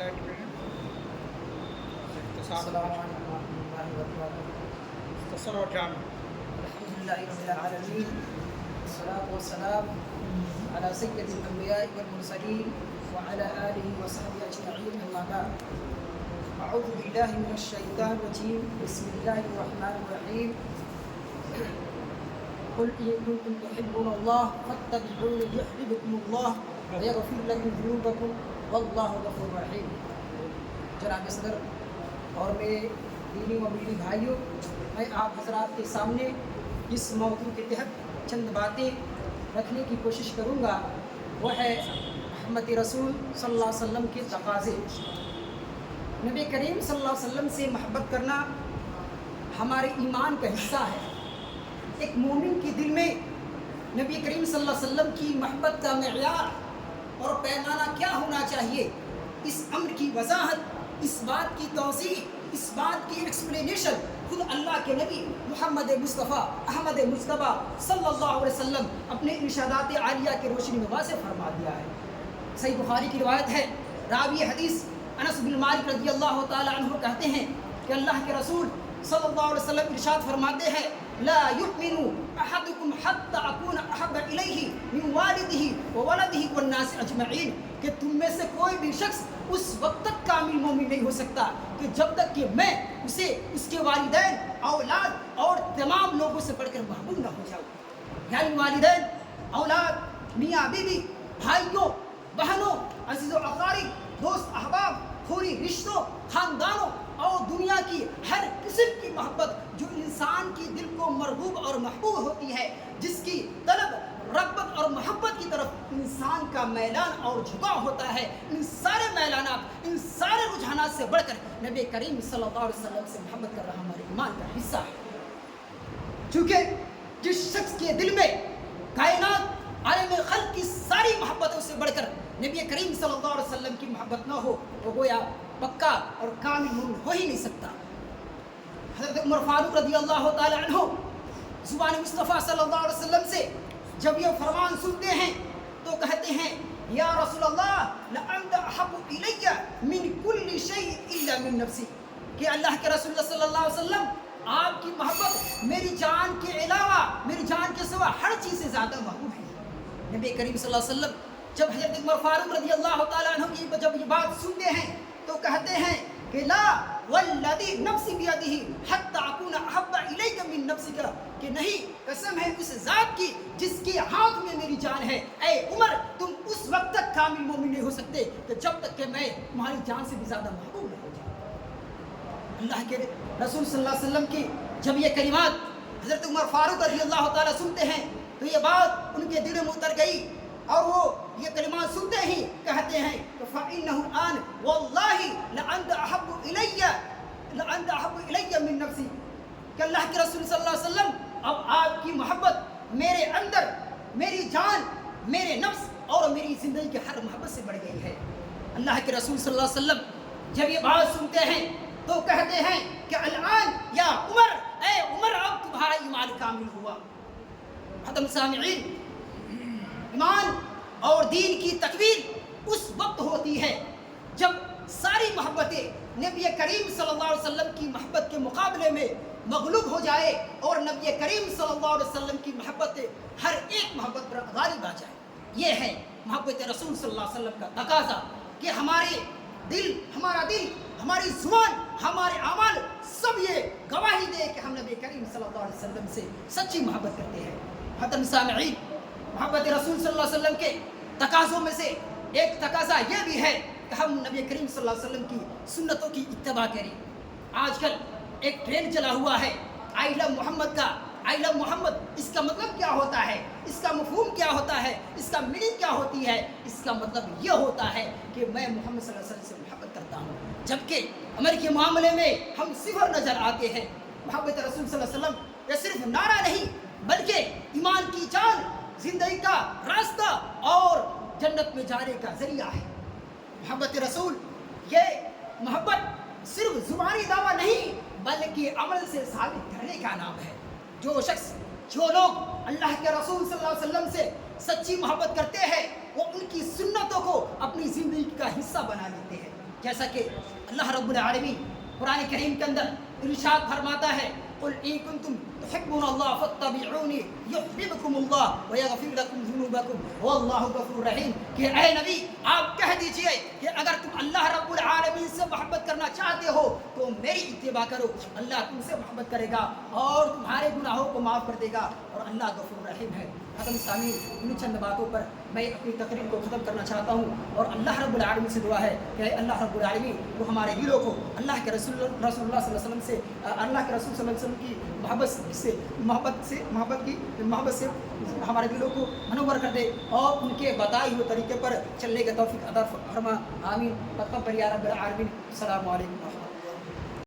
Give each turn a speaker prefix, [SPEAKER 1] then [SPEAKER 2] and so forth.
[SPEAKER 1] Highlight کریں اختصار
[SPEAKER 2] السلام علیکم ورحمۃ اللہ وبرکاتہ۔
[SPEAKER 1] مختصر اور جامع۔
[SPEAKER 2] الحمد للہ رب العالمین، والصلاة والسلام علی سید الانبیاء والمرسلین وعلی آلہ وصحبہ اجمعین، اما بعد۔ اعوذ باللہ من الشیطان الرجیم، بسم اللہ الرحمن الرحیم۔ قل ان کنتم تحبون اللہ فاتبعونی یحببکم اللہ ویغفر لکم ذنوبکم واللہ غفور رحیم۔ جناب صدر اور میرے دینی و ملی بھائیوں، میں آپ حضرات کے سامنے اس موضوع کے تحت چند باتیں رکھنے کی کوشش کروں گا، وہ ہے محمد رسول صلی اللہ علیہ وسلم کے تقاضے۔ نبی کریم صلی اللہ علیہ وسلم سے محبت کرنا ہمارے ایمان کا حصہ ہے۔ ایک مومن کے دل میں نبی کریم صلی اللہ علیہ وسلم کی محبت کا معیار اور پیمانہ کیا ہونا چاہیے، اس امر کی وضاحت، اس بات کی توضیح، اس بات کی ایکسپلینیشن خود اللہ کے نبی محمد مصطفیٰ احمد مصطفیٰ صلی اللہ علیہ وسلم اپنے ارشادات عالیہ کی روشنی میں واضح فرما دیا ہے۔ صحیح بخاری کی روایت ہے، راوی حدیث انس بن مالک رضی اللہ تعالی عنہ کہتے ہیں کہ اللہ کے رسول صلی اللہ علیہ وسلم ارشاد فرماتے ہیں، لا یؤمن احدکم حتی اکون احب الیہ من والدہ وولدہ والناس اجمعین، کہ تم میں سے کوئی بھی شخص اس وقت تک کامل مومن نہیں ہو سکتا کہ جب تک کہ میں اسے اس کے والدین، اولاد اور تمام لوگوں سے بڑھ کر محبوب نہ ہو جاؤں۔ یعنی والدین، اولاد، میاں بیوی، بھائیوں، بہنوں، عزیز و اقارب، دوست احباب، خوری رشتوں، خاندانوں اور دنیا کی ہر قسم کی محبت جو انسان کی دل کو مرغوب اور محبوب ہوتی ہے، جس کی طلب، رغبت اور محبت کی طرف انسان کا میلان اور جھکاؤ ہوتا ہے، ان سارے میلانات، ان سارے رجحانات سے بڑھ کر نبی کریم صلی اللہ علیہ وسلم سے محبت کر رہا ہمارے ایمان کا حصہ ہے۔ چونکہ جس شخص کے دل میں کائنات، عالم خلق کی ساری محبتوں سے بڑھ کر نبی کریم صلی اللہ علیہ وسلم کی محبت نہ ہو، وہ گویا پکا اور کامل مومن ہو ہی نہیں سکتا۔ حضرت عمر فاروق رضی اللہ تعالی عنہ زبان مصطفیٰ صلی اللہ علیہ وسلم سے جب یہ فرمان سنتے ہیں تو کہتے ہیں، یا رسول اللہ لأنت احب الی من کل شیء الا من نفسی، کہ اللہ کے رسول صلی اللہ علیہ وسلم آپ کی محبت میری جان کے علاوہ، میری جان کے سوا ہر چیز سے زیادہ محبوب ہے۔ نبی کریم صلی اللہ علیہ وسلم جب حضرت عمر فاروق رضی اللہ تعالیٰ عنہ کی جب یہ بات سنتے ہیں تو کہتے ہیں کہ لا والذی نفسی بیدہ حتی اکون احب الیک من نفسک، کہ نہیں، قسم ہے اس ذات کی جس کے ہاتھ میں میری جان ہے، اے عمر تم اس وقت تک کامل مومن نہیں ہو سکتے کہ جب تک کہ میں تمہاری جان سے بھی زیادہ محبوب نہ ہو جاؤں۔ اللہ کے رسول صلی اللہ علیہ وسلم کی جب یہ کلمات حضرت عمر فاروق رضی اللہ تعالیٰ سنتے ہیں تو یہ بات ان کے دل میں اتر گئی، اور وہ یہ کلمات سنتے ہی کہتے ہیں کہ فَإِنَّهُ الْآنَ وَاللَّهِ لَأَنْتَ أَحَبُّ إِلَيَّ مِن نَفْسِي، کہ اللہ کے رسول صلی اللہ علیہ وسلم اب آپ کی محبت میرے اندر، میری جان، میرے نفس اور میری زندگی کے ہر محبت سے بڑھ گئی ہے۔ اللہ کے رسول صلی اللہ علیہ وسلم جب یہ بات سنتے ہیں تو کہتے ہیں کہ الآن یا عمر، اے عمر اب تمہارا ایمان کامل ہوا۔ ختم سامعین، ایمان اور دین کی تکمیل اس وقت ہوتی ہے جب ساری محبتیں نبی کریم صلی اللہ علیہ وسلم کی محبت کے مقابلے میں مغلوب ہو جائے اور نبی کریم صلی اللہ علیہ وسلم کی محبت ہر ایک محبت پر غالب آ جائے۔ یہ ہے محبت رسول صلی اللہ علیہ وسلم کا تقاضا کہ ہمارے دل، ہمارا دل، ہماری زبان، ہمارے اعمال سب یہ گواہی دے کہ ہم نبی کریم صلی اللہ علیہ وسلم سے سچی محبت کرتے ہیں۔ ختم سامعین، محبت رسول صلی اللہ علیہ وسلم کے تقاضوں میں سے ایک تقاضا یہ بھی ہے کہ ہم نبی کریم صلی اللہ علیہ وسلم کی سنتوں کی اتباع کریں۔ آج کل ایک ٹرینڈ چلا ہوا ہے آئی لو محمد کا۔ آئی لو محمد، اس کا مطلب کیا ہوتا ہے، اس کا مفہوم کیا ہوتا ہے، اس کا میننگ کیا ہوتی ہے؟ اس کا مطلب یہ ہوتا ہے کہ میں محمد صلی اللہ علیہ وسلم سے محبت کرتا ہوں، جبکہ عمل کے معاملے میں ہم صفر نظر آتے ہیں۔ محبت رسول صلی اللہ علیہ وسلم یہ صرف نعرہ نہیں بلکہ ایمان کی جان، زندگی کا راستہ اور جنت میں جانے کا ذریعہ ہے۔ محبت رسول یہ محبت صرف زبانی دعویٰ نہیں بلکہ عمل سے ثابت کرنے کا نام ہے۔ جو لوگ اللہ کے رسول صلی اللہ علیہ وسلم سے سچی محبت کرتے ہیں وہ ان کی سنتوں کو اپنی زندگی کا حصہ بنا لیتے ہیں۔ جیسا کہ اللہ رب العالمین قرآن کریم کے اندر ارشاد فرماتا ہے قل ان کنتم تحبون اللہ فاتبعونی یحببکم اللہ ویغفر لکم ذنوبکم واللہ غفور رحیم، کہ اے نبی آپ کہہ دیجئے کہ اگر تم اللہ رب العالمین سے محبت کرنا چاہتے ہو تو میری اتباع کرو، اللہ تم سے محبت کرے گا اور تمہارے گناہوں کو معاف کر دے گا، اور اللہ غفور رحیم ہے۔ ختم سامعین، ان چند باتوں پر میں اپنی تقریر کو ختم کرنا چاہتا ہوں، اور اللہ رب العالمین سے دعا ہے کہ اللہ رب العالمین وہ ہمارے دلوں کو اللہ کے رسول اللہ صلی اللہ علیہ وسلم سے، اللہ کے رسول صلی اللہ علیہ وسلم کی محبت سے ہمارے دلوں کو منور کر دے، اور ان کے بتائے ہوئے طریقے پر چلنے کا توفیق عطا فرما، آمین۔ تقبل یا رب العالمین۔ السلام علیکم۔